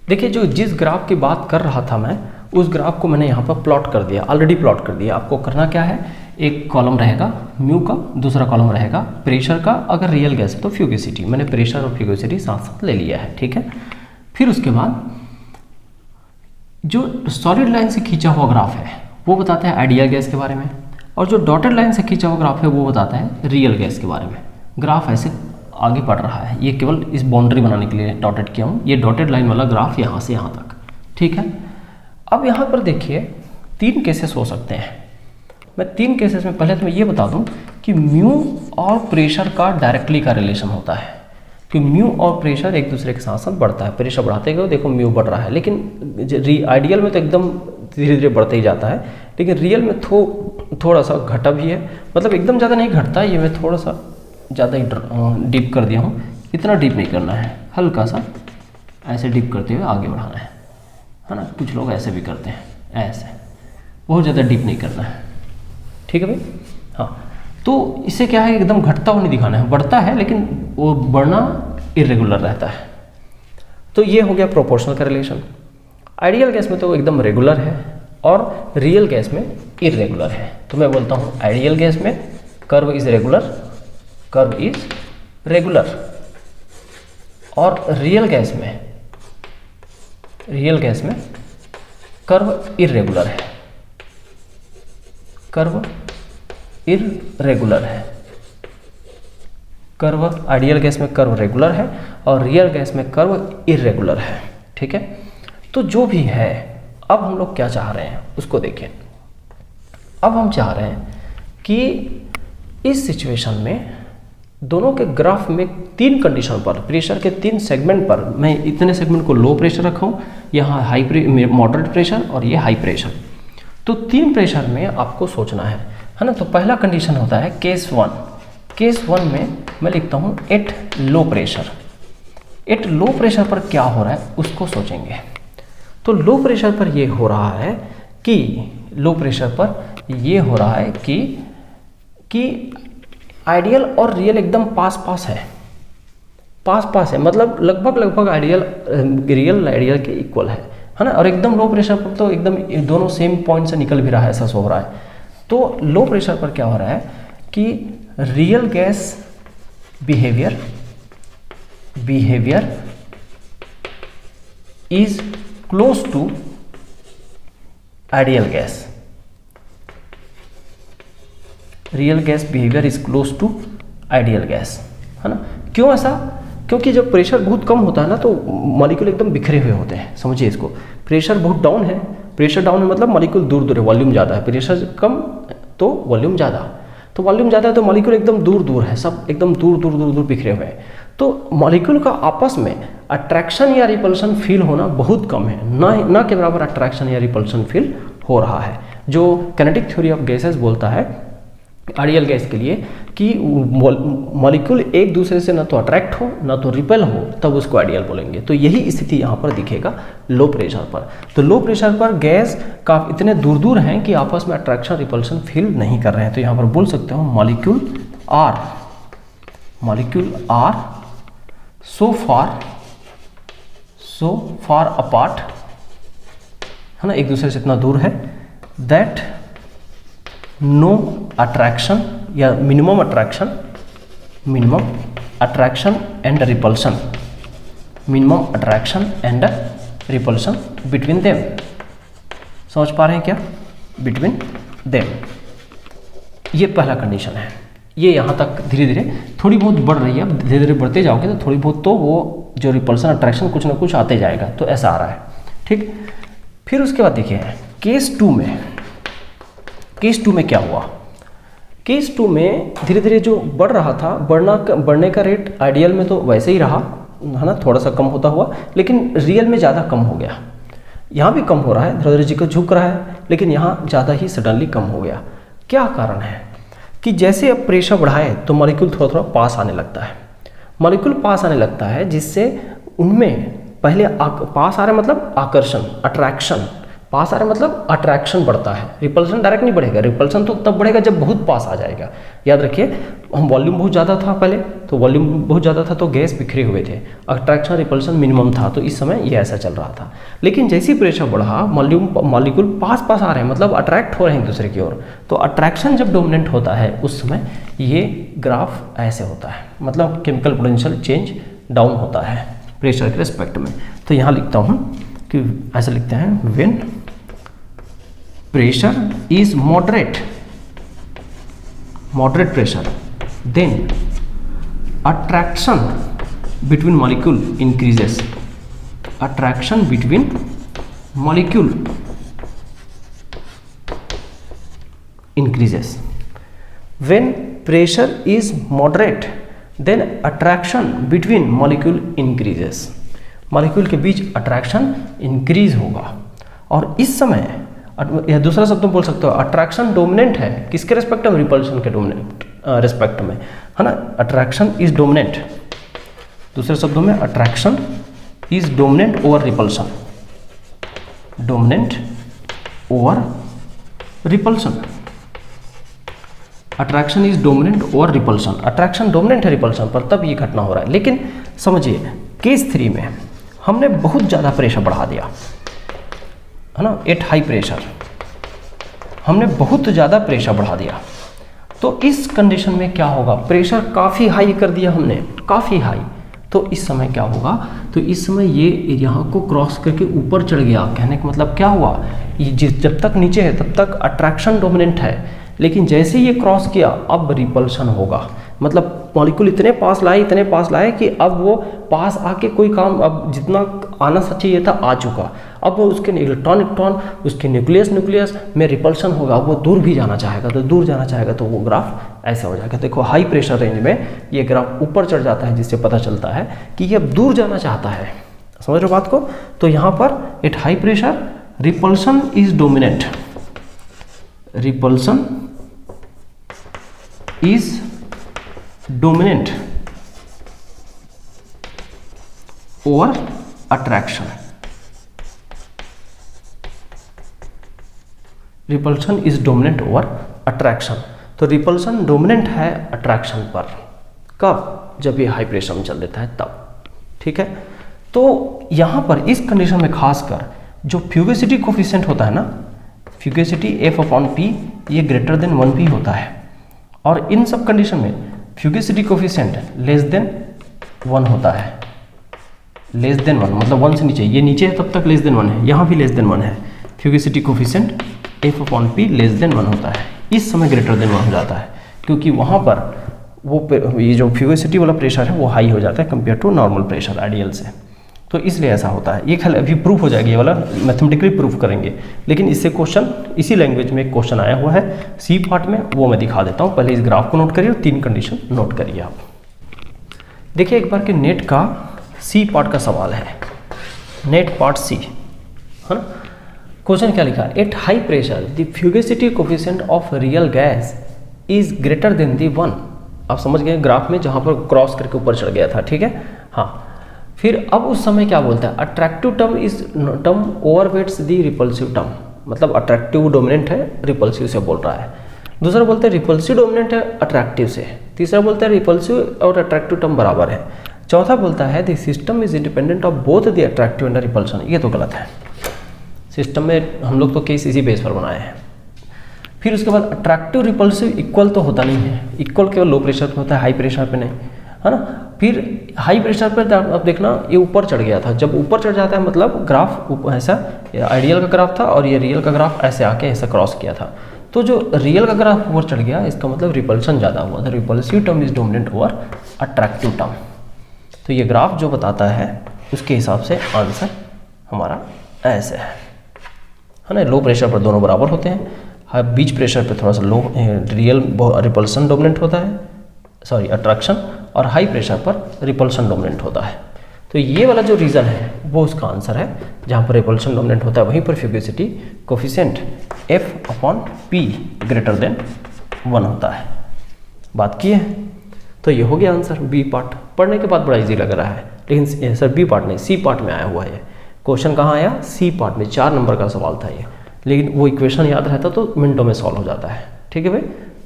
देखिए जो जिस ग्राफ की बात कर रहा था मैं, उस ग्राफ को मैंने यहाँ पर प्लॉट कर दिया, ऑलरेडी प्लॉट कर दिया। आपको करना क्या है, एक कॉलम रहेगा म्यू का, दूसरा कॉलम रहेगा प्रेशर का, अगर रियल गैस है तो फ्यूगिसिटी। मैंने प्रेशर और फ्यूगिसिटी साथ साथ ले लिया है, ठीक है। फिर उसके बाद जो सॉलिड लाइन से खींचा हुआ ग्राफ है वो बताता है आइडियल गैस के बारे में, और जो डॉटेड लाइन से खींचा हुआ ग्राफ है वो बताता है रियल गैस के बारे में। ग्राफ ऐसे आगे बढ़ रहा है, ये केवल इस बाउंड्री बनाने के लिए डॉटेड किया हूँ। ये डॉटेड लाइन वाला ग्राफ यहाँ से यहाँ तक, ठीक है। अब यहाँ पर देखिए 3 केसेस हो सकते हैं। मैं 3 केसेस में पहले तो मैं ये बता दूँ कि म्यू और प्रेशर का डायरेक्टली का रिलेशन होता है, कि म्यू और प्रेशर एक दूसरे के साथ साथ बढ़ता है। प्रेशर बढ़ाते गए देखो म्यू बढ़ रहा है, लेकिन आइडियल में तो एकदम धीरे धीरे बढ़ते ही जाता है, लेकिन रियल में थोड़ा सा घटा भी है, मतलब एकदम ज़्यादा नहीं घटता। ये मैं थोड़ा सा ज़्यादा ही डीप कर दिया हूँ, इतना डीप नहीं करना है, हल्का सा ऐसे डीप करते हुए आगे बढ़ाना है ना। कुछ लोग ऐसे भी करते हैं, ऐसे बहुत ज़्यादा डीप नहीं करना है, ठीक है भाई। हाँ, तो इससे क्या है, एकदम घटता हुआ नहीं दिखाना है, बढ़ता है लेकिन वो बढ़ना इरेगुलर रहता है। तो ये हो गया प्रोपोर्शनल का रिलेशन। आइडियल गैस में तो एकदम रेगुलर है और रियल गैस में इरेगुलर है। तो मैं बोलता हूँ आइडियल गैस में curve is regular, curve is regular, और रियल गैस में कर्व इरेगुलर है, कर्व इरेगुलर है। कर्व आइडियल गैस में कर्व रेगुलर है और रियल गैस में कर्व इरेगुलर है, ठीक है। तो जो भी है, अब हम लोग क्या चाह रहे हैं उसको देखें। अब हम चाह रहे हैं कि इस सिचुएशन में दोनों के ग्राफ में 3 कंडीशन पर, प्रेशर के 3 सेगमेंट पर, मैं इतने सेगमेंट को लो प्रेशर रखा हूँ, यहाँ मॉडरेट प्रेशर और ये हाई प्रेशर। तो 3 प्रेशर में आपको सोचना है ना। तो पहला कंडीशन होता है केस 1। केस 1 में मैं लिखता हूँ at low pressure. At low pressure पर क्या हो रहा है उसको सोचेंगे। तो लो प्रेशर पर ये हो रहा है कि कि आइडियल और रियल एकदम पास पास है, मतलब लगभग आइडियल रियल आइडियल के इक्वल है ना। और एकदम लो प्रेशर पर तो एकदम दोनों सेम पॉइंट से निकल भी रहा है, ऐसा हो रहा है। तो लो प्रेशर पर क्या हो रहा है कि real gas behaviour is close to ideal gas. Real gas behaviour is close to ideal gas, है ना। क्यों ऐसा? क्योंकि जब प्रेशर बहुत कम होता है ना तो मॉलिक्यूल एकदम बिखरे हुए होते हैं। समझिए इसको, प्रेशर बहुत डाउन है, प्रेशर डाउन है मतलब मॉलिक्यूल दूर है, वॉल्यूम ज़्यादा है। प्रेशर कम तो वॉल्यूम ज़्यादा, तो वॉल्यूम ज़्यादा है तो मॉलिक्यूल एकदम दूर है, सब एकदम दूर बिखरे हुए हैं। तो मॉलिक्यूल का आपस में अट्रैक्शन या रिपल्शन फील होना बहुत कम है, ना के बराबर अट्रैक्शन या रिपल्शन फील हो रहा है। जो काइनेटिक थ्योरी ऑफ गैसेस बोलता है आइडियल गैस के लिए कि मॉलिक्यूल एक दूसरे से ना तो अट्रैक्ट हो ना तो रिपेल हो, तब उसको आइडियल बोलेंगे। तो यही स्थिति यहाँ पर दिखेगा लो प्रेशर पर। तो लो प्रेशर पर गैस का इतने दूर हैं कि आपस में अट्रैक्शन रिपल्शन फील नहीं कर रहे हैं। तो यहाँ पर बोल सकते हो molecule are so far apart, है ना, एक दूसरे से इतना दूर है दैट नो अट्रैक्शन या minimum attraction and repulsion between them. समझ पा रहे हैं क्या? बिटवीन देम, ये पहला कंडीशन है। ये यहाँ तक धीरे धीरे थोड़ी बहुत बढ़ रही है, अब धीरे धीरे बढ़ते जाओगे तो थोड़ी बहुत तो वो जो रिपल्सन अट्रैक्शन कुछ ना कुछ आते जाएगा। तो ऐसा आ रहा है, ठीक। फिर उसके बाद देखिए केस 2 में क्या हुआ। केस 2 में धीरे धीरे जो बढ़ रहा था, बढ़ने का रेट आइडियल में तो वैसे ही रहा, है ना, थोड़ा सा कम होता हुआ, लेकिन रियल में ज़्यादा कम हो गया। यहाँ भी कम हो रहा है, धीरे धीरे झुक रहा है, लेकिन यहाँ ज़्यादा ही सडनली कम हो गया। क्या कारण है कि जैसे अब प्रेशर बढ़ाए तो मॉलिक्यूल थोड़ा पास आने लगता है, जिससे उनमें पहले पास आ रहा है मतलब आकर्षण, अट्रैक्शन, पास आ रहा है मतलब अट्रैक्शन बढ़ता है, रिपल्शन डायरेक्ट नहीं बढ़ेगा। रिपल्शन तो तब बढ़ेगा जब बहुत पास आ जाएगा। याद रखिए, हम वॉल्यूम बहुत ज़्यादा था पहले, तो वॉल्यूम बहुत ज़्यादा था तो गैस बिखरे हुए थे, अट्रैक्शन रिपल्शन मिनिमम था, तो इस समय ये ऐसा चल रहा था। लेकिन जैसे ही प्रेशर बढ़ा, मॉलिक्यूल पास पास आ रहे हैं, मतलब अट्रैक्ट हो रहे हैं एक दूसरे की ओर, तो अट्रैक्शन जब डोमिनेंट होता है उस समय ये ग्राफ ऐसे होता है, मतलब केमिकल पोटेंशियल चेंज डाउन होता है प्रेशर के रिस्पेक्ट में। तो यहाँ लिखता हूँ कि ऐसे लिखते हैं, when pressure is moderate pressure, then attraction between molecule increases, attraction between molecule increases. When pressure is moderate, then attraction between molecule increases, molecule के बीच अट्रैक्शन इंक्रीज होगा। और इस समय या दूसरा शब्द बोल सकते हो, अट्रैक्शन डोमिनेंट है किसके रिस्पेक्ट में, रिपल्शन के डोमिनेंट रिस्पेक्ट में, है ना। अट्रैक्शन इज डोमिनेंट, दूसरे शब्दों में attraction is dominant over repulsion, dominant over repulsion. Attraction is dominant over repulsion, attraction dominant है रिपल्शन पर, तब ये घटना हो रहा है। लेकिन समझिए केस 3 में हमने बहुत ज़्यादा प्रेशर बढ़ा दिया, है ना, एट हाई प्रेशर, हमने बहुत ज़्यादा प्रेशर बढ़ा दिया। तो इस कंडीशन में क्या होगा, प्रेशर काफ़ी हाई कर दिया हमने, काफ़ी हाई, तो इस समय क्या होगा, तो इस समय ये यहाँ को क्रॉस करके ऊपर चढ़ गया। कहने का मतलब क्या हुआ, ये जब तक नीचे है तब तक अट्रैक्शन डोमिनेंट है, लेकिन जैसे ये क्रॉस किया अब रिपल्शन होगा। मतलब मॉलिक्यूल इतने पास लाए कि अब वो पास आके कोई काम, अब जितना आना चाहिए था आ चुका, अब वो उसके इलेक्ट्रॉन उसके न्यूक्लियस में रिपल्शन होगा, वो दूर भी जाना चाहेगा, तो दूर जाना चाहेगा तो वो ग्राफ ऐसा हो जाएगा। देखो हाई प्रेशर रेंज में ये ग्राफ ऊपर चढ़ जाता है, जिससे पता चलता है कि ये अब दूर जाना चाहता है। समझ रहे हो बात को। तो यहाँ पर eight high pressure repulsion is dominant, repulsion is dominant over attraction, repulsion is dominant over attraction. तो रिपल्शन डोमिनेंट है अट्रैक्शन पर, कब, जब ये हाई प्रेशर में चल देता है तब, ठीक है। तो यहाँ पर इस कंडीशन में खासकर जो फ्यूगेसिटी कोफिशिएंट होता है ना, फ्यूगेसिटी F/P ये ग्रेटर देन 1P होता है, और इन सब कंडीशन में फ्यूगेसिटी कोफिशिएंट लेस देन 1 होता है, लेस देन 1 मतलब 1 से नीचे, ये नीचे है तब तक लेस देन 1 है, यहाँ भी लेस देन 1 है। फ्यूगेसिटी कोफिशिएंट F/P लेस देन 1 होता है, इस समय ग्रेटर देन 1 हो जाता है, क्योंकि वहाँ पर वो ये जो फ्यूगेसिटी वाला प्रेशर है वो हाई हो जाता है compare to normal pressure ideal से, तो इसलिए ऐसा होता है। ये खाली अभी प्रूफ हो जाएगी, ये वाला मैथमेटिकली प्रूफ करेंगे, लेकिन इससे क्वेश्चन इसी लैंग्वेज में एक क्वेश्चन आया हुआ है सी पार्ट में, वो मैं दिखा देता हूँ। पहले इस ग्राफ को नोट करिए और 3 कंडीशन नोट करिए आप। देखिए एक बार के नेट का सी पार्ट का सवाल है, नेट पार्ट सी, है ना। क्वेश्चन क्या लिखा, at high pressure the fugacity coefficient of real gas is greater than the 1। आप समझ गए ग्राफ में जहाँ पर क्रॉस करके ऊपर चढ़ गया था, ठीक है। हाँ, फिर अब उस समय क्या बोलता है, attractive term is term overweights the repulsive term, मतलब अट्रैक्टिव डोमिनेंट है रिपल्सिव से बोल रहा है। दूसरा बोलते हैं रिपल्सिव डोमिनेंट है अट्रैक्टिव से। तीसरा बोलता है रिपल्सिव और अट्रैक्टिव टर्म बराबर है। चौथा बोलता है the system is independent of both the attractive and repulsion. ये तो गलत है, सिस्टम में हम लोग तो केस इसी बेस पर बनाए हैं। फिर उसके बाद अट्रैक्टिव रिपल्सिव इक्वल तो होता नहीं है, इक्वल केवल लो प्रेशर पे होता है, हाई प्रेशर पे नहीं, है ना। फिर हाई प्रेशर पर अब देखना ये ऊपर चढ़ गया था, जब ऊपर चढ़ जाता है मतलब ग्राफ ऐसा, आइडियल का ग्राफ था और ये रियल का ग्राफ ऐसे आके ऐसा क्रॉस किया था, तो जो रियल का ग्राफ ऊपर चढ़ गया इसका मतलब रिपल्शन ज़्यादा हुआ था, repulsive term is dominant over attractive term. तो ये ग्राफ जो बताता है उसके हिसाब से आंसर हमारा ऐसे है ना। लो प्रेशर पर दोनों बराबर होते हैं, बीच प्रेशर पर थोड़ा सा लो रियल रिपल्सन डोमिनेंट होता है, सॉरी अट्रैक्शन, और हाई प्रेशर पर रिपल्सन डोमिनेंट होता है। तो ये वाला जो रीज़न है वो उसका आंसर है, जहाँ पर रिपल्सन डोमिनेंट होता है वहीं पर फ्यूगेसिटी कोफिशिएंट F/P ग्रेटर देन 1 होता है। बात की है, तो ये हो गया आंसर। बी पार्ट पढ़ने के बाद बड़ा इजी लग रहा है, लेकिन सर बी पार्ट नहीं सी पार्ट में आया हुआ है। क्वेश्चन कहाँ आया, सी पार्ट में, 4 नंबर का सवाल था ये, लेकिन वो इक्वेशन याद रहता तो मिनटों में सॉल्व हो जाता है। ठीक है भाई।